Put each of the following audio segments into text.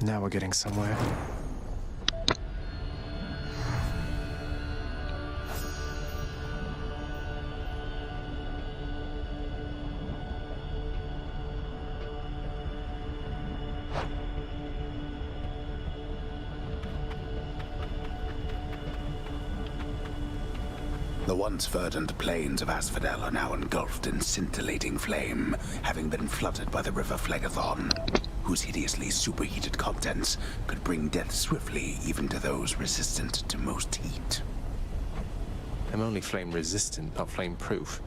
Now we're getting somewhere. The once verdant plains of Asphodel are now engulfed in scintillating flame, having been flooded by the river Phlegethon, whose hideously superheated contents could bring death swiftly even to those resistant to most heat. I'm only flame resistant, not flame proof.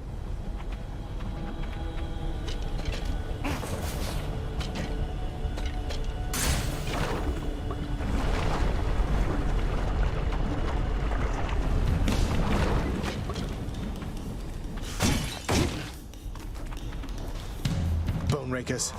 Bone rakers.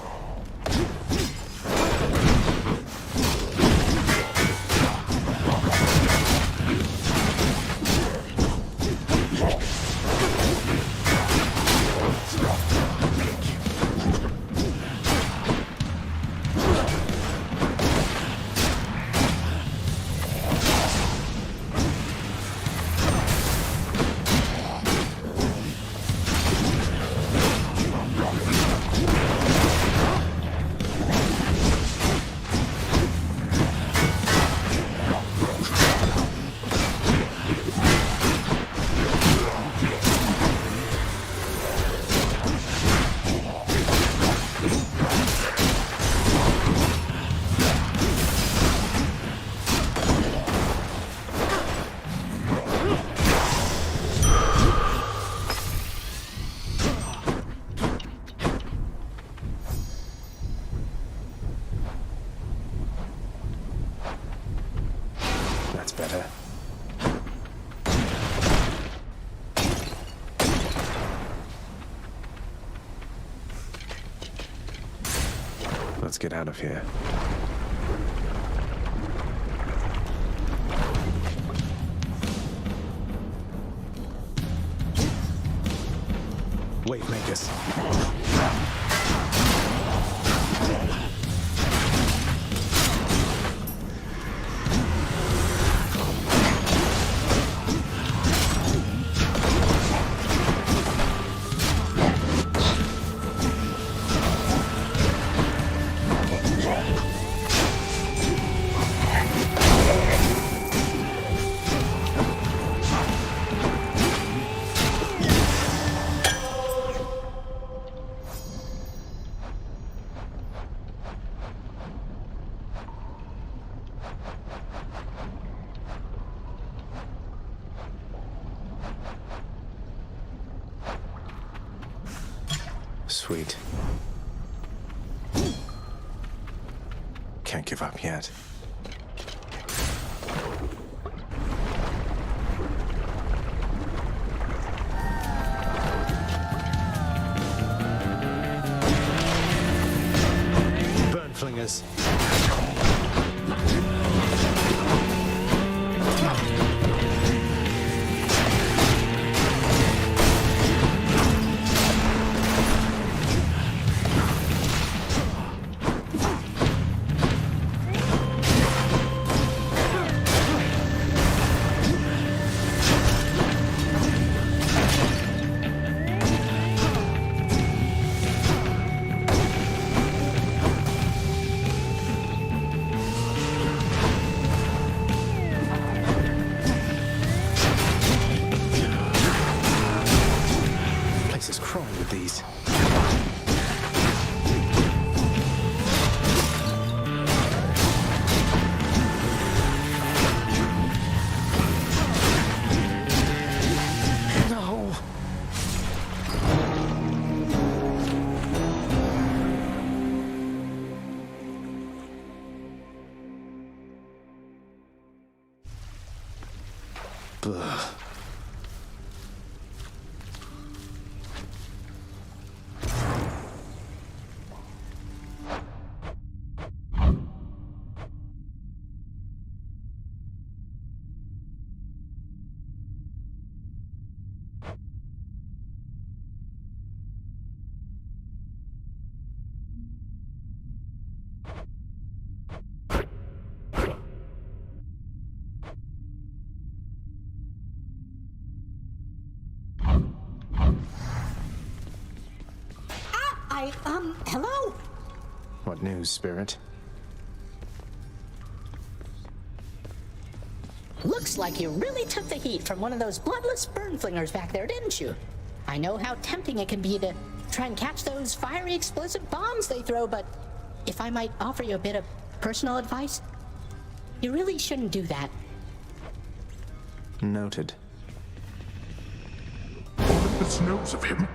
That's better. Let's get out of here. Wave makers. Sweet. Can't give up yet. Burn flingers. These. No. Ugh. Why, hello? What news, Spirit? Looks like you really took the heat from one of those bloodless burn flingers back there, didn't you? I know how tempting it can be to try and catch those fiery explosive bombs they throw, but if I might offer you a bit of personal advice, you really shouldn't do that. Noted. Olympus knows of him,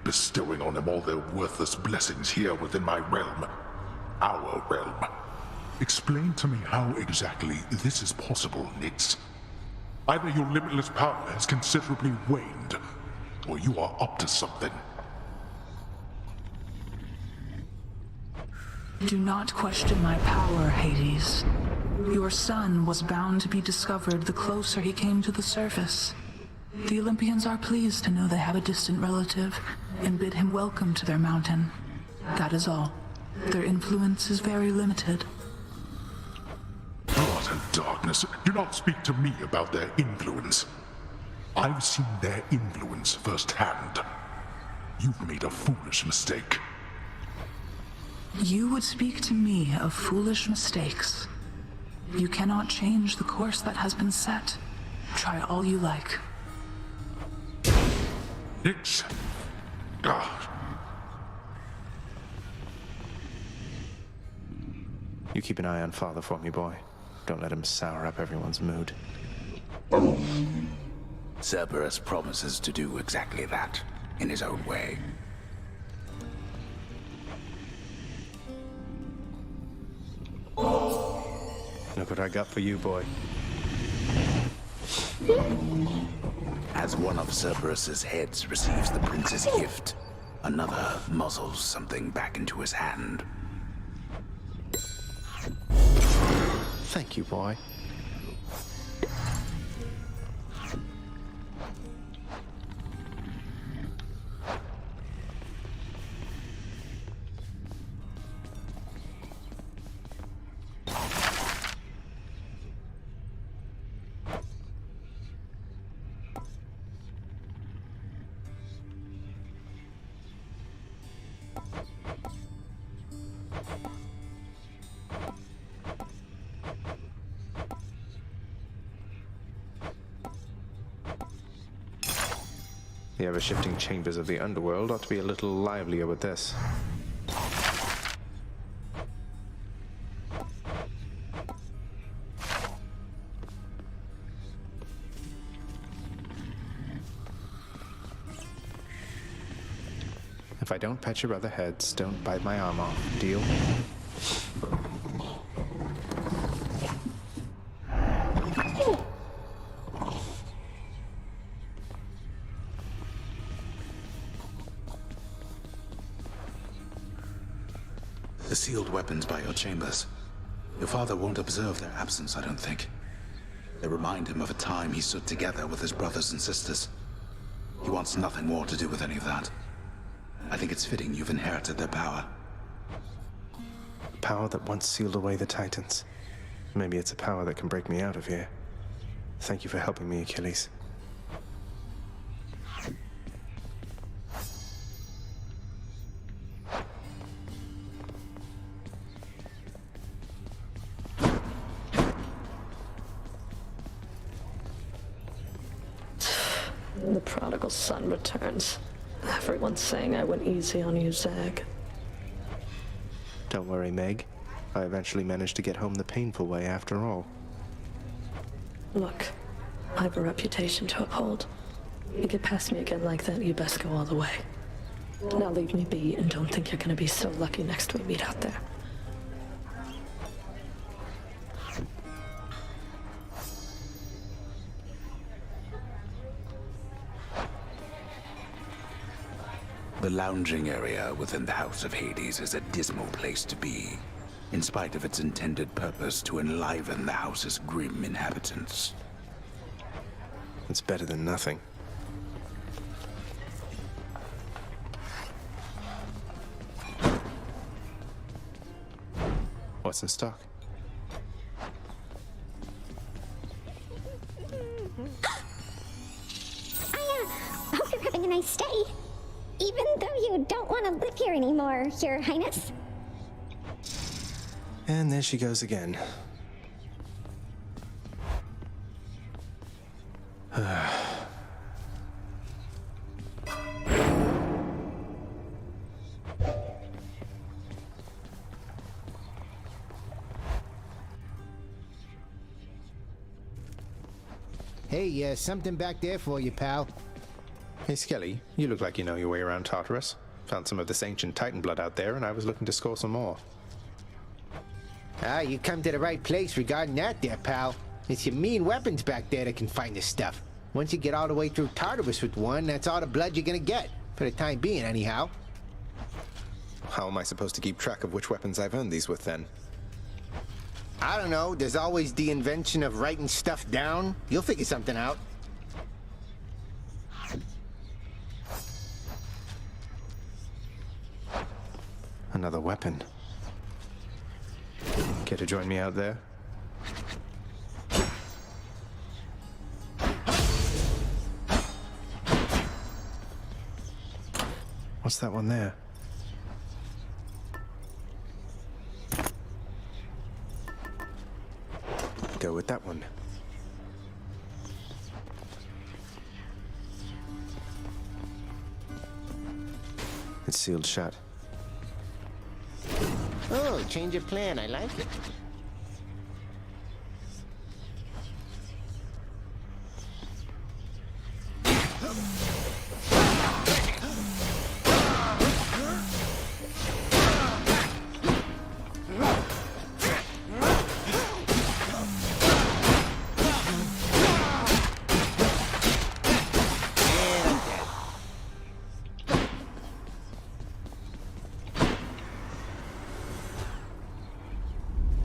bestowing on him all their worthless blessings here within my realm. Our realm. Explain to me how exactly this is possible, Nix. Either your limitless power has considerably waned, or you are up to something. Do not question my power, Hades. Your son was bound to be discovered the closer he came to the surface. The Olympians are pleased to know they have a distant relative and bid him welcome to their mountain. That is all. Their influence is very limited. Blood and darkness. Do not speak to me about their influence. I've seen their influence firsthand. You've made a foolish mistake. You would speak to me of foolish mistakes. You cannot change the course that has been set. Try all you like. Nix. You keep an eye on Father for me, boy. Don't let him sour up everyone's mood. Cerberus promises to do exactly that, in his own way. Look what I got for you, boy. As one of Cerberus's heads receives the prince's gift, another muzzles something back into his hand. Thank you, boy. The ever-shifting chambers of the underworld ought to be a little livelier with this. If I don't pet your other heads, don't bite my arm off. Deal? The sealed weapons by your chambers. Your father won't observe their absence, I don't think. They remind him of a time he stood together with his brothers and sisters. He wants nothing more to do with any of that. I think it's fitting you've inherited their power. A power that once sealed away the Titans. Maybe it's a power that can break me out of here. Thank you for helping me, Achilles. The prodigal son returns. Everyone's saying I went easy on you, Zag. Don't worry, Meg. I eventually managed to get home the painful way after all. Look, I have a reputation to uphold. You get past me again like that, you best go all the way. Now leave me be and don't think you're gonna be so lucky next we meet out there. The lounging area within the House of Hades is a dismal place to be, in spite of its intended purpose to enliven the house's grim inhabitants. It's better than nothing. What's in stock? I hope you're having a nice stay. Even though you don't want to live here anymore, Your Highness. And there she goes again. Hey, something back there for you, pal. Hey Skelly, you look like you know your way around Tartarus. Found some of this ancient Titan blood out there, and I was looking to score some more. Ah, you come to the right place regarding that there, pal. It's your mean weapons back there that can find this stuff. Once you get all the way through Tartarus with one, that's all the blood you're gonna get. For the time being, anyhow. How am I supposed to keep track of which weapons I've earned these with, then? I don't know, there's always the invention of writing stuff down. You'll figure something out. Another weapon. Care to join me out there? What's that one there? Go with that one. It's sealed shut. Oh, change of plan, I like it.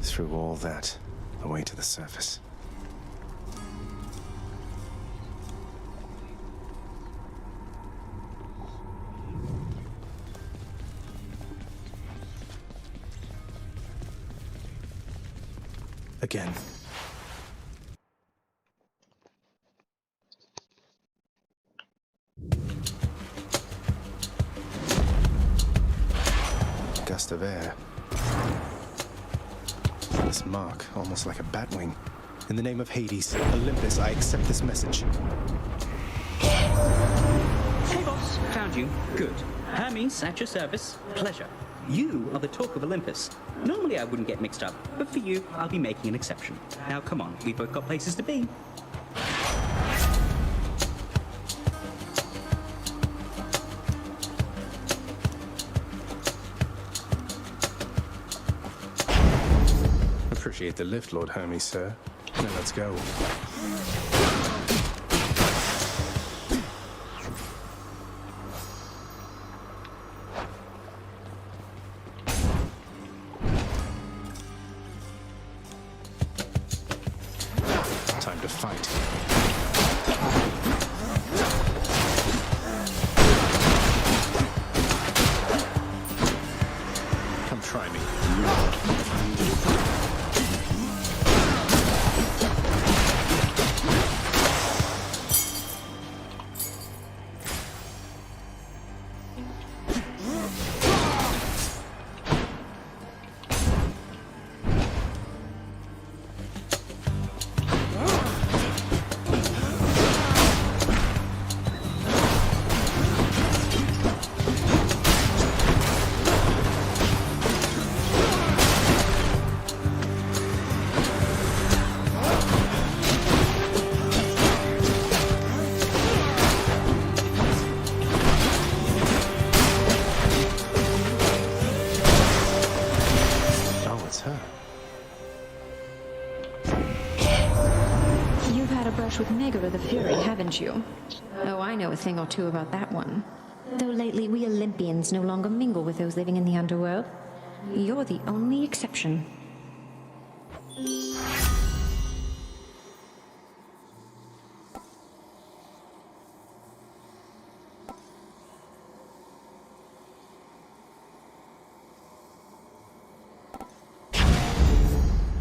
Through all that, away to the surface. Again. Gust of air. This mark, almost like a bat wing. In the name of Hades, Olympus, I accept this message. Hey boss, found you. Good. Hermes, at your service. Pleasure. You are the talk of Olympus. Normally I wouldn't get mixed up, but for you, I'll be making an exception. Now come on, we've both got places to be. Appreciate the lift, Lord Hermes, sir. Now let's go. Time to fight. Come try me. With Megara the Fury, haven't you? Oh, I know a thing or two about that one. Though lately we Olympians no longer mingle with those living in the underworld. You're the only exception.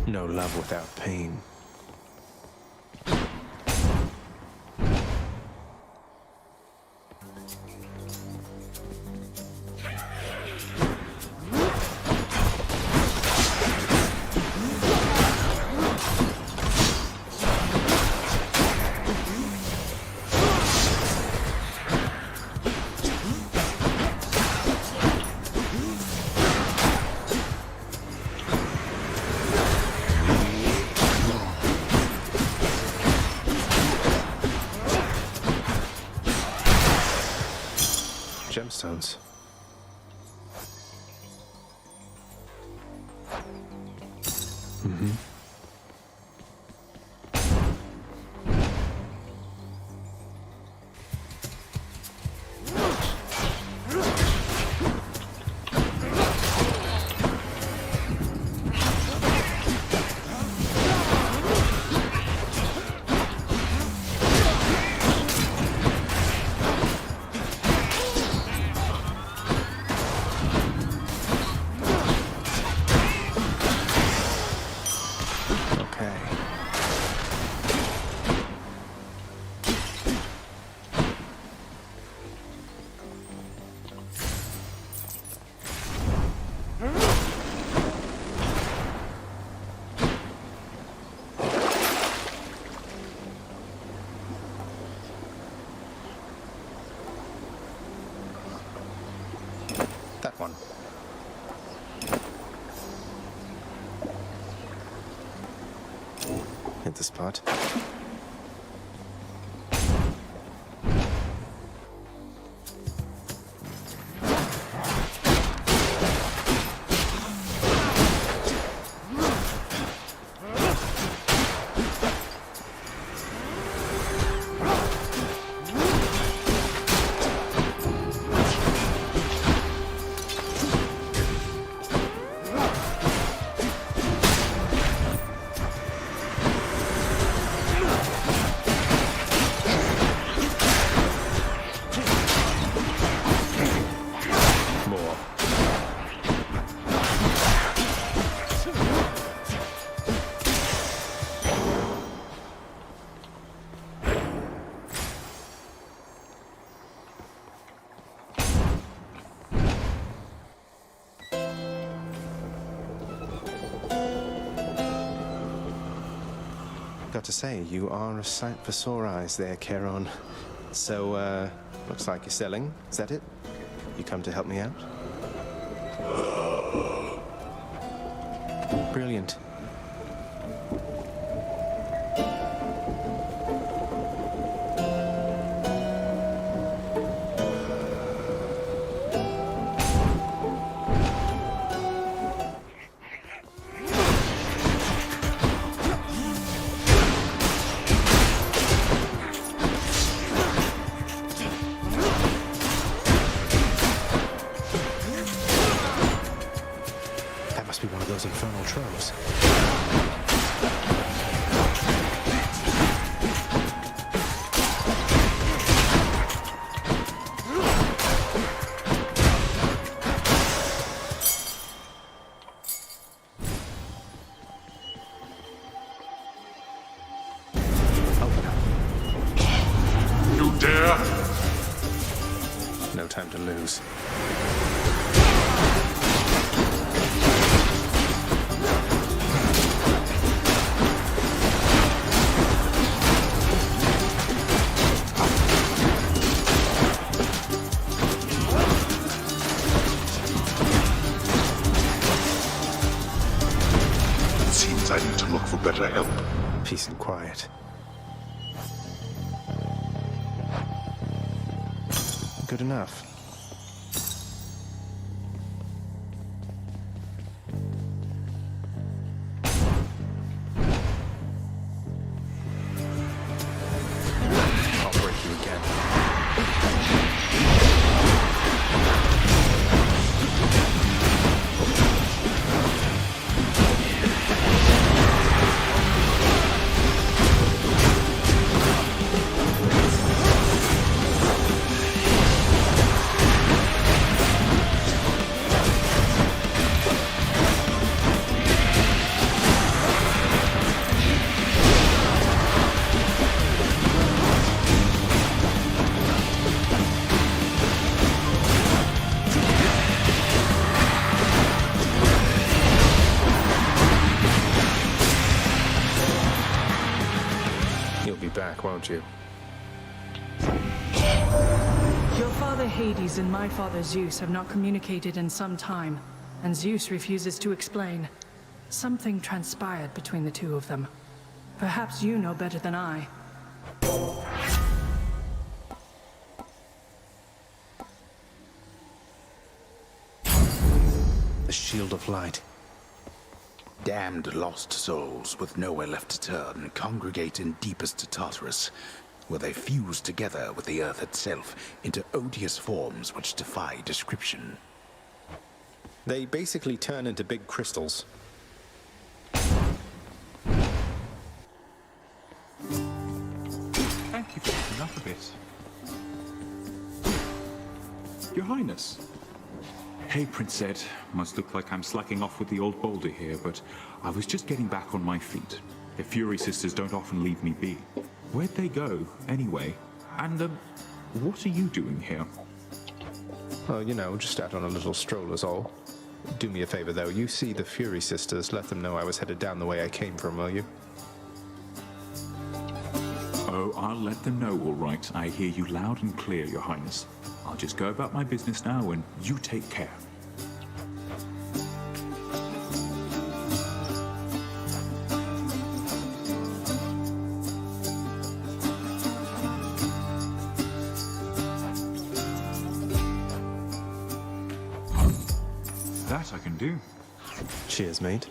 No love without pain. Gemstones. Mm-hmm. That one. Hit the spot. Got to say, you are a sight for sore eyes there, Charon. So, looks like you're selling. Is that it? You come to help me out? Brilliant. One of those infernal trolls. You dare? No time to lose. I need to look for better help. Peace and quiet. Good enough. I'll break you again. Won't you? Your father Hades and my father Zeus have not communicated in some time, and Zeus refuses to explain. Something transpired between the two of them. Perhaps you know better than I. shield of light. Damned lost souls with nowhere left to turn congregate in deepest Tartarus, where they fuse together with the earth itself into odious forms which defy description. They basically turn into big crystals. Thank you for picking up a bit. Your Highness. Hey, Prince Ed. Must look like I'm slacking off with the old boulder here, but I was just getting back on my feet. The Fury Sisters don't often leave me be. Where'd they go, anyway? And, what are you doing here? Oh, you know, just out on a little stroll is all. Do me a favor, though. You see the Fury Sisters, let them know I was headed down the way I came from, will you? Oh, I'll let them know, all right. I hear you loud and clear, Your Highness. I'll just go about my business now, and you take care. That I can do. Cheers, mate.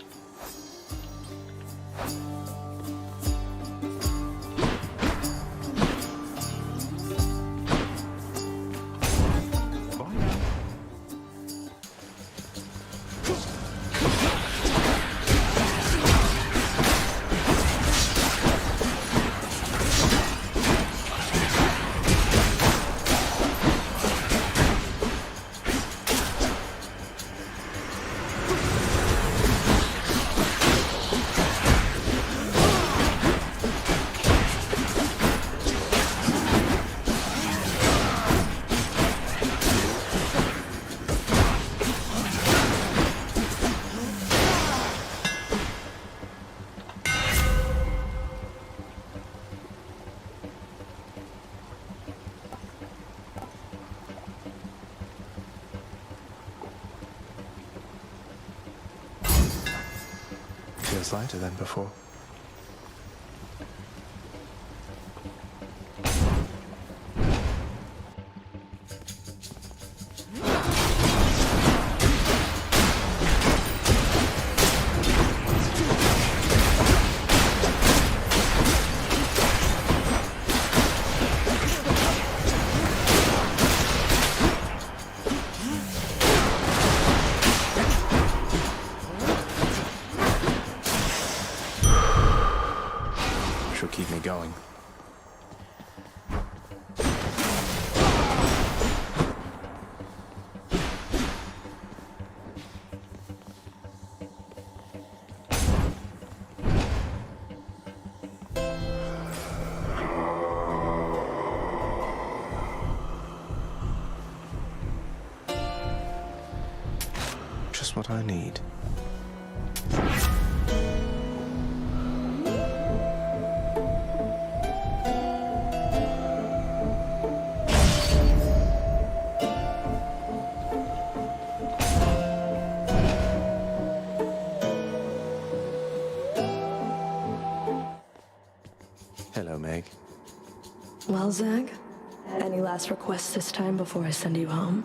Feels lighter than before. Keep me going. Just what I need. Hello, Meg. Well, Zag, any last requests this time before I send you home?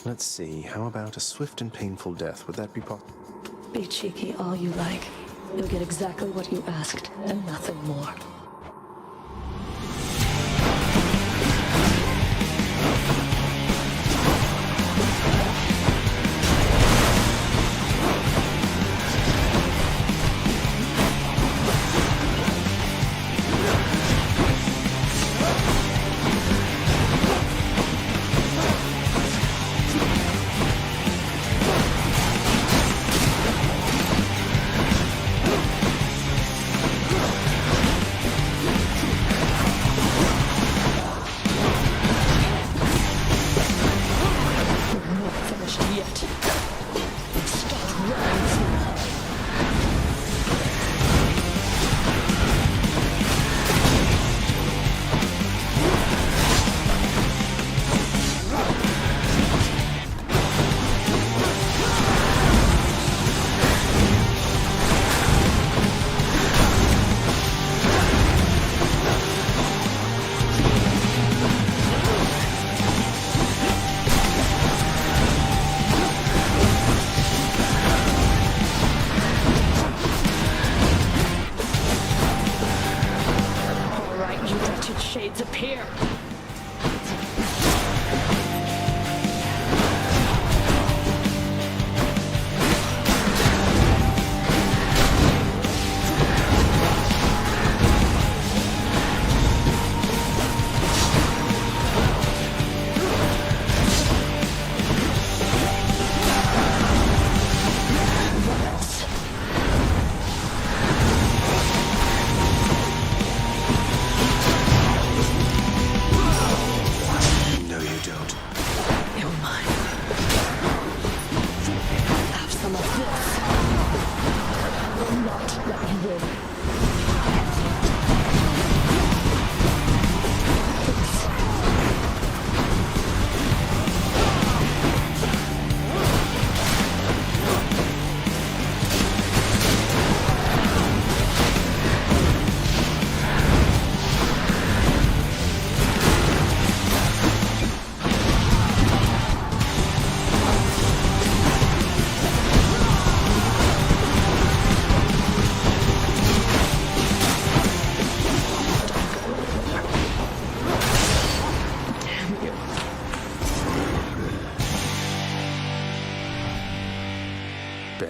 Let's see, how about a swift and painful death? Would that be possible? Be cheeky all you like. You'll get exactly what you asked, and nothing more.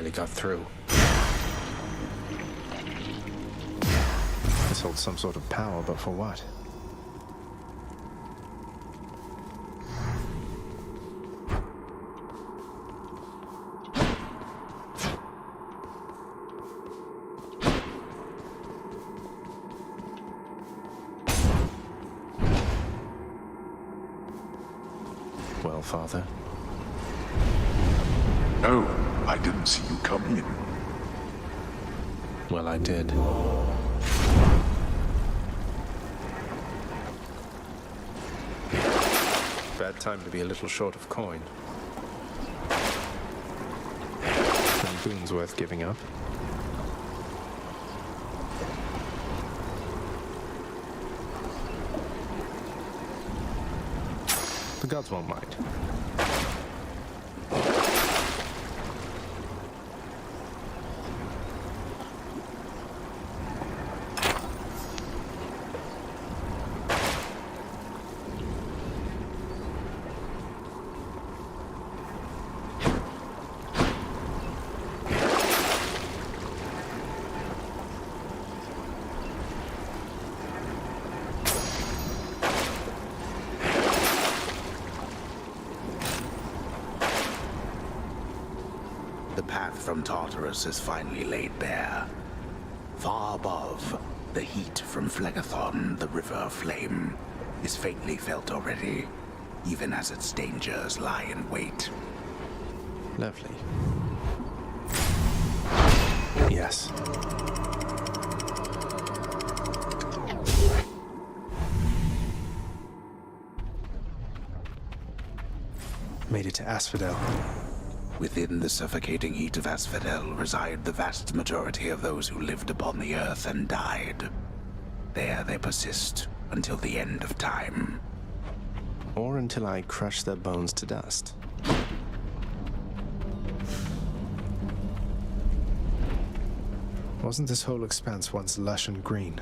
barely got through. This holds some sort of power, but for what? Well, Father? No, I didn't see you come in. Well, I did. Bad time to be a little short of coin. Any boons worth giving up? The gods won't mind. From Tartarus is finally laid bare. Far above, the heat from Phlegethon, the river of flame, is faintly felt already, even as its dangers lie in wait. Lovely. Yes. Made it to Asphodel. Within the suffocating heat of Asphodel reside the vast majority of those who lived upon the earth and died. There they persist until the end of time. Or until I crush their bones to dust. Wasn't this whole expanse once lush and green?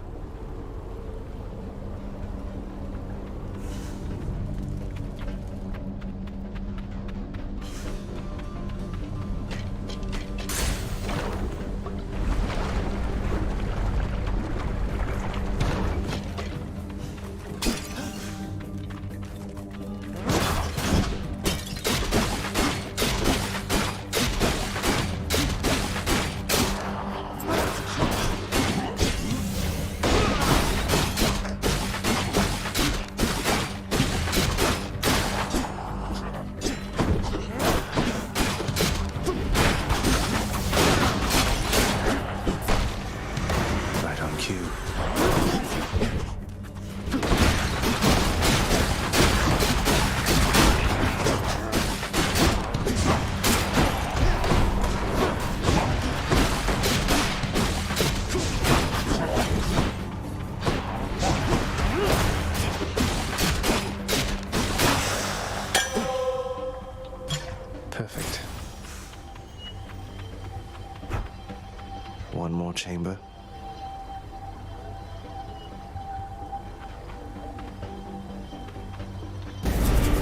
One more chamber.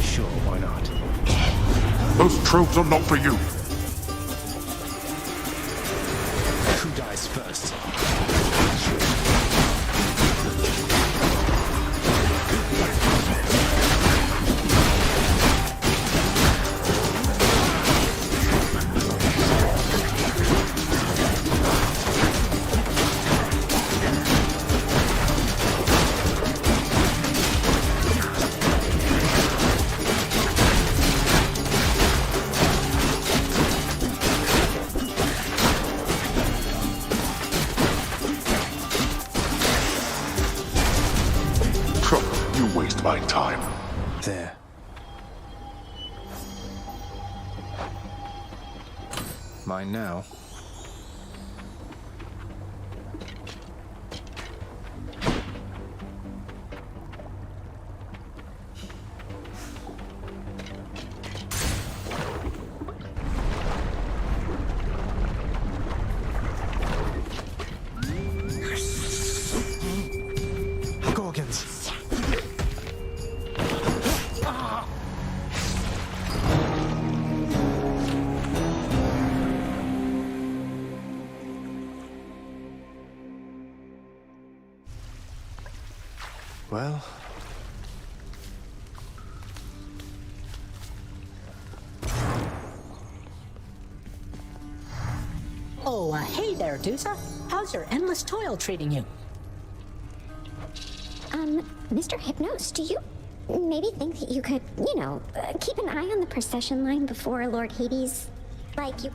Sure, why not? Those tropes are not for you. Who dies first? My time. There. Mine now. Gorgons. well. Oh, hey there, Dusa. How's your endless toil treating you? Mr. Hypnos, do you maybe think that you could, keep an eye on the procession line before Lord Hades? Like you...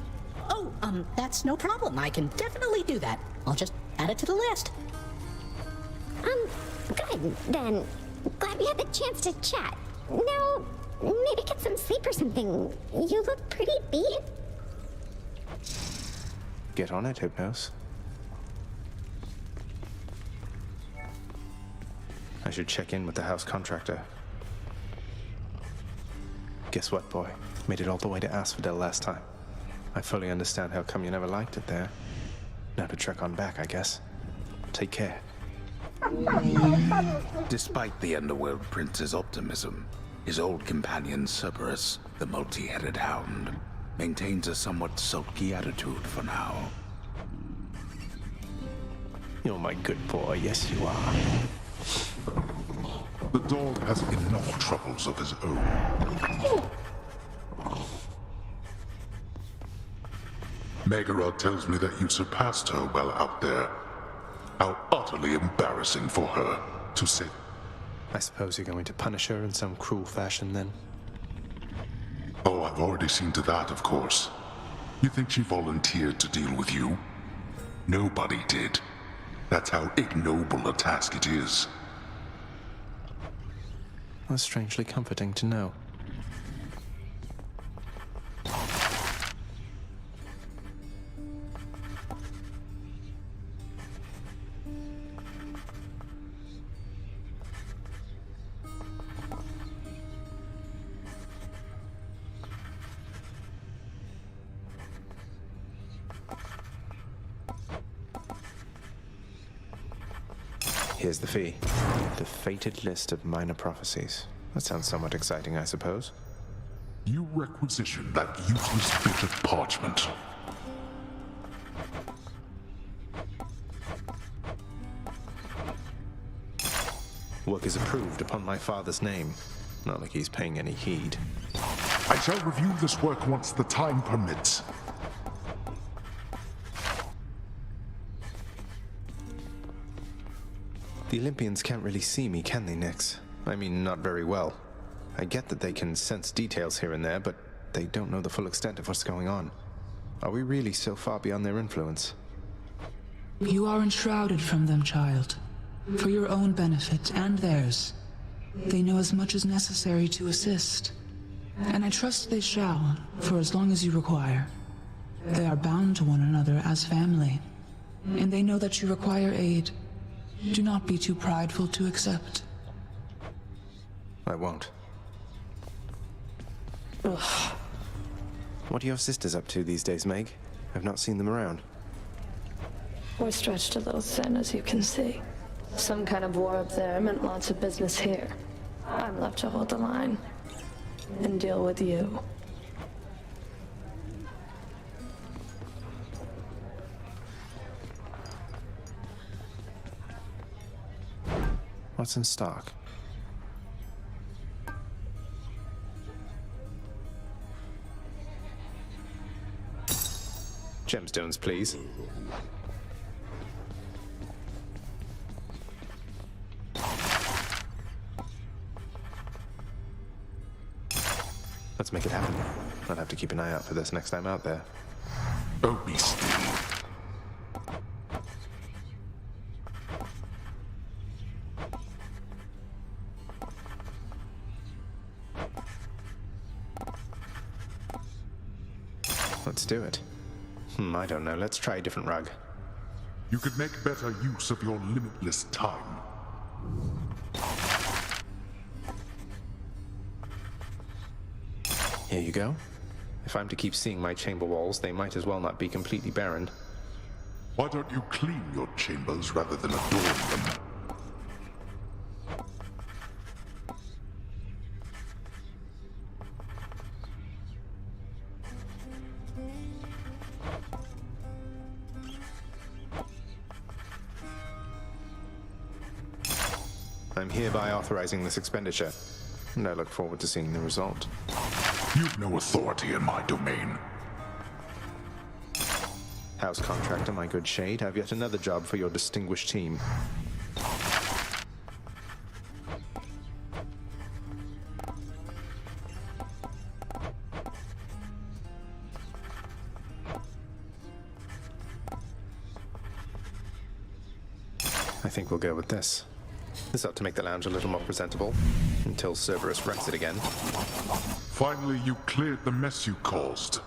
Oh, that's no problem. I can definitely do that. I'll just add it to the list. Good, then. Glad we had the chance to chat. Now, maybe get some sleep or something. You look pretty beat. Get on it, Hypnos. I should check in with the house contractor. Guess what, boy? Made it all the way to Asphodel last time. I fully understand how come you never liked it there. Now to trek on back, I guess. Take care. Despite the Underworld Prince's optimism, his old companion Cerberus, the multi-headed hound, maintains a somewhat sulky attitude for now. You're my good boy, yes you are. The dog has enough troubles of his own. Megara tells me that you surpassed her well out there. How utterly embarrassing for her to say. I suppose you're going to punish her in some cruel fashion then? Oh, I've already seen to that, of course. You think she volunteered to deal with you? Nobody did. That's how ignoble a task it is. That's strangely comforting to know. Here's the fee. The fated list of minor prophecies. That sounds somewhat exciting, I suppose. You requisition that useless bit of parchment. Work is approved upon my father's name. Not like he's paying any heed. I shall review this work once the time permits. The Olympians can't really see me, can they, Nyx? I mean, not very well. I get that they can sense details here and there, but they don't know the full extent of what's going on. Are we really so far beyond their influence? You are enshrouded from them, child. For your own benefit and theirs. They know as much as necessary to assist. And I trust they shall, for as long as you require. They are bound to one another as family. And they know that you require aid. Do not be too prideful to accept. I won't. Ugh. What are your sisters up to these days, Meg? I've not seen them around. We're stretched a little thin, as you can see. Some kind of war up there meant lots of business here. I'm left to hold the line. And deal with you. What's in stock? Gemstones, please. Let's make it happen. I'll have to keep an eye out for this next time out there. Oh, be still. Let's do it. I don't know. Let's try a different rug. You could make better use of your limitless time. Here you go. If I'm to keep seeing my chamber walls, they might as well not be completely barren. Why don't you clean your chambers rather than adorn them? I'm hereby authorizing this expenditure, and I look forward to seeing the result. You've no authority in my domain. House contractor, my good shade, have yet another job for your distinguished team. I think we'll go with this. This ought to make the lounge a little more presentable, until Cerberus wrecks it again. Finally, you cleared the mess you caused.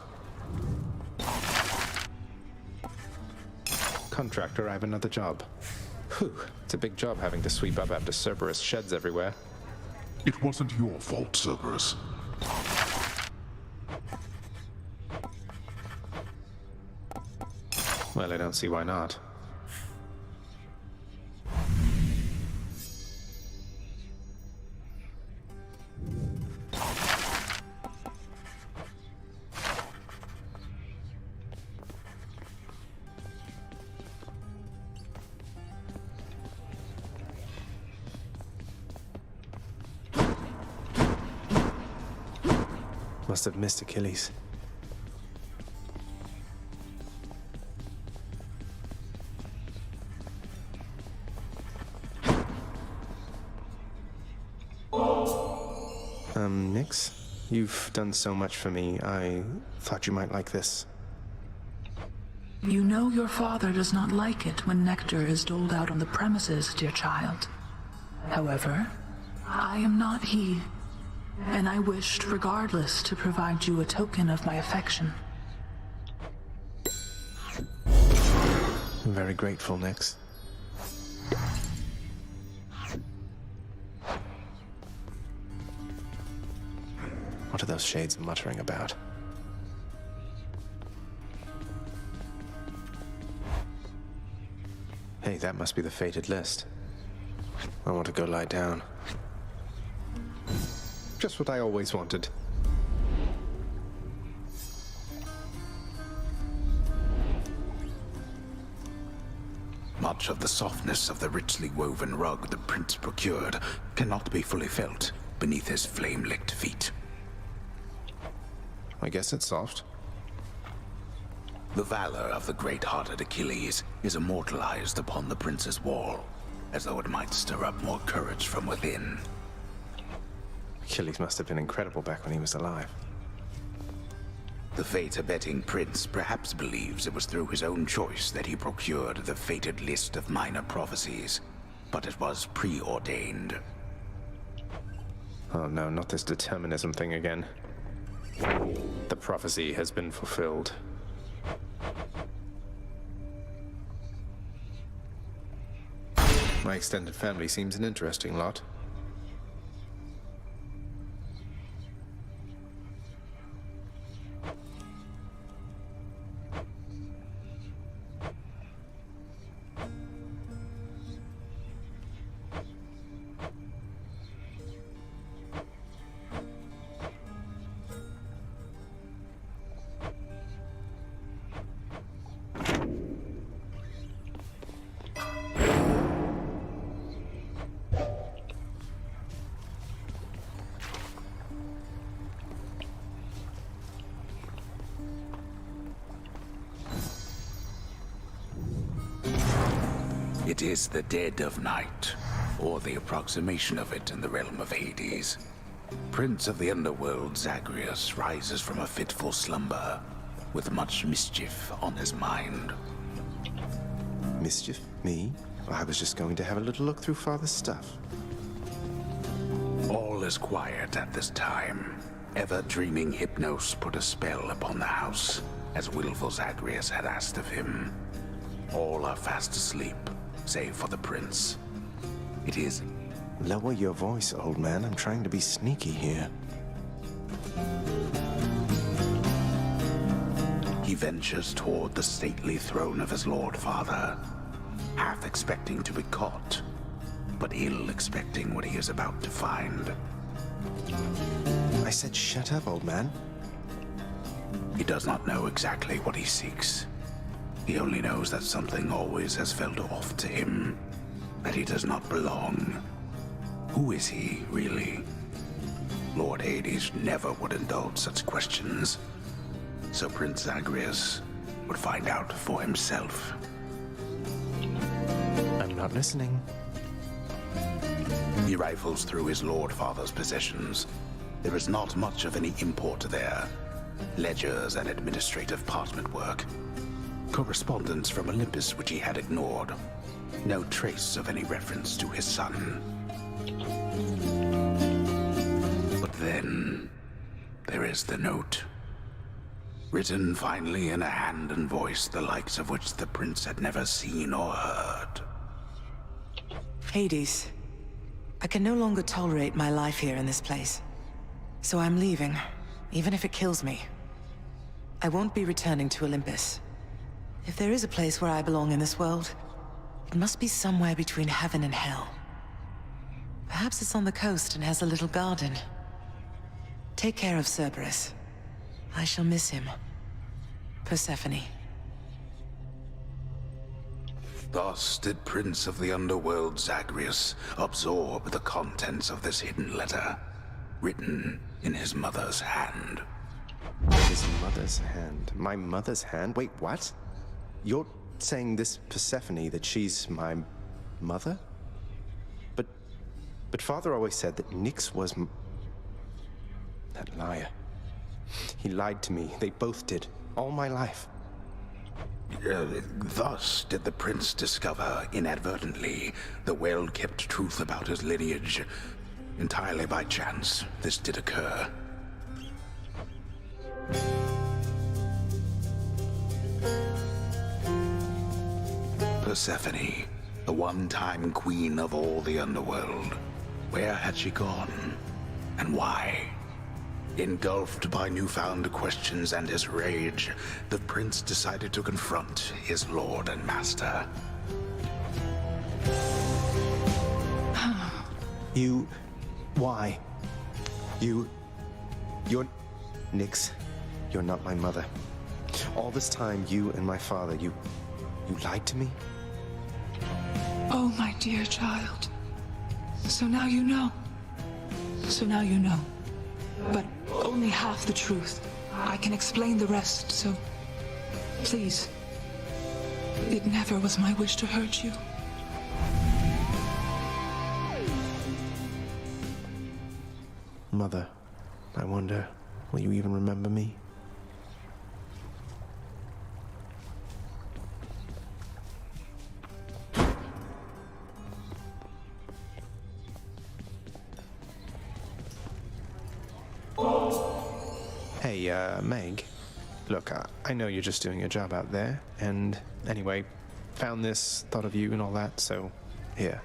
Contractor, I have another job. Whew, it's a big job having to sweep up after Cerberus sheds everywhere. It wasn't your fault, Cerberus. Well, I don't see why not. Must have missed Achilles. Nix? You've done so much for me. I thought you might like this. You know your father does not like it when nectar is doled out on the premises, dear child. However, I am not he, and I wished regardless to provide you a token of my affection. I'm very grateful, Nix. What are those shades muttering about? Hey, that must be the fated list. I want to go lie down. Just what I always wanted. Much of the softness of the richly woven rug the prince procured cannot be fully felt beneath his flame-licked feet. I guess it's soft. The valor of the great-hearted Achilles is immortalized upon the prince's wall, as though it might stir up more courage from within. Achilles must have been incredible back when he was alive. The fate-abetting prince perhaps believes it was through his own choice that he procured the fated list of minor prophecies, but it was preordained. Oh no, not this determinism thing again. The prophecy has been fulfilled. My extended family seems an interesting lot. It is the dead of night, or the approximation of it in the realm of Hades. Prince of the underworld Zagreus rises from a fitful slumber, with much mischief on his mind. Mischief? Me? I was just going to have a little look through Father's stuff. All is quiet at this time. Ever-dreaming Hypnos put a spell upon the house, as willful Zagreus had asked of him. All are fast asleep, save for the prince. It is... Lower your voice, old man. I'm trying to be sneaky here. He ventures toward the stately throne of his lord father, half expecting to be caught, but ill expecting what he is about to find. I said shut up, old man. He does not know exactly what he seeks. He only knows that something always has felt off to him, that he does not belong. Who is he, really? Lord Hades never would indulge such questions, so Prince Zagreus would find out for himself. I'm not listening. He rifles through his Lord Father's possessions. There is not much of any import there. Ledgers and administrative parchment work. Correspondence from Olympus which he had ignored. No trace of any reference to his son. But then, there is the note. Written finally in a hand and voice the likes of which the prince had never seen or heard. Hades, I can no longer tolerate my life here in this place. So I'm leaving, even if it kills me. I won't be returning to Olympus. If there is a place where I belong in this world, it must be somewhere between heaven and hell. Perhaps it's on the coast and has a little garden. Take care of Cerberus. I shall miss him. Persephone. Thus did Prince of the Underworld Zagreus absorb the contents of this hidden letter, written in his mother's hand. His mother's hand? My mother's hand? Wait, what? You're saying this Persephone, that she's my mother? But Father always said that Nyx was that liar. He lied to me. They both did. All my life. Thus did the prince discover, inadvertently, the well-kept truth about his lineage. Entirely by chance, this did occur. Persephone, the one-time queen of all the underworld. Where had she gone? And why? Engulfed by newfound questions and his rage, the prince decided to confront his lord and master. You... why? You're... Nyx, you're not my mother. All this time, you and my father, you lied to me? Oh, my dear child. So now you know. So now you know. But only half the truth. I can explain the rest, so... please. It never was my wish to hurt you. Mother, I wonder, will you even remember me? Hey, Meg. Look, I know you're just doing your job out there, and anyway, found this, thought of you and all that, so here.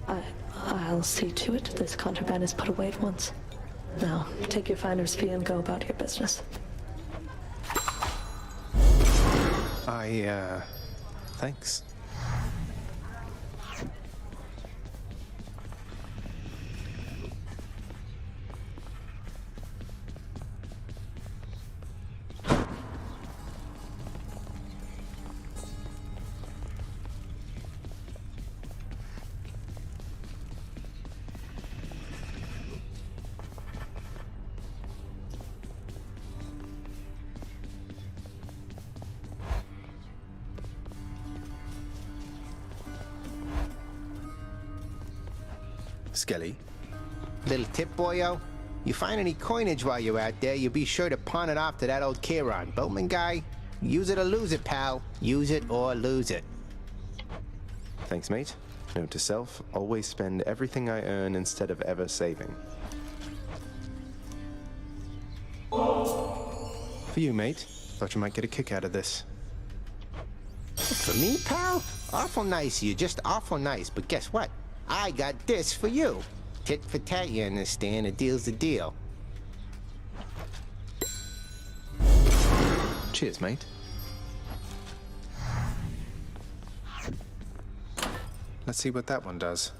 I'll see to it this contraband is put away at once. Now, take your finder's fee and go about your business. Thanks. Skelly. Little tip, boyo. You find any coinage while you're out there, you be sure to pawn it off to that old Chiron. Boatman guy, use it or lose it, pal. Use it or lose it. Thanks, mate. Note to self, always spend everything I earn instead of ever saving. For you, mate. Thought you might get a kick out of this. For me, pal? Awful nice of you, just awful nice. But guess what? I got this for you. Tit for tat, you understand? A deal's a deal. Cheers, mate. Let's see what that one does.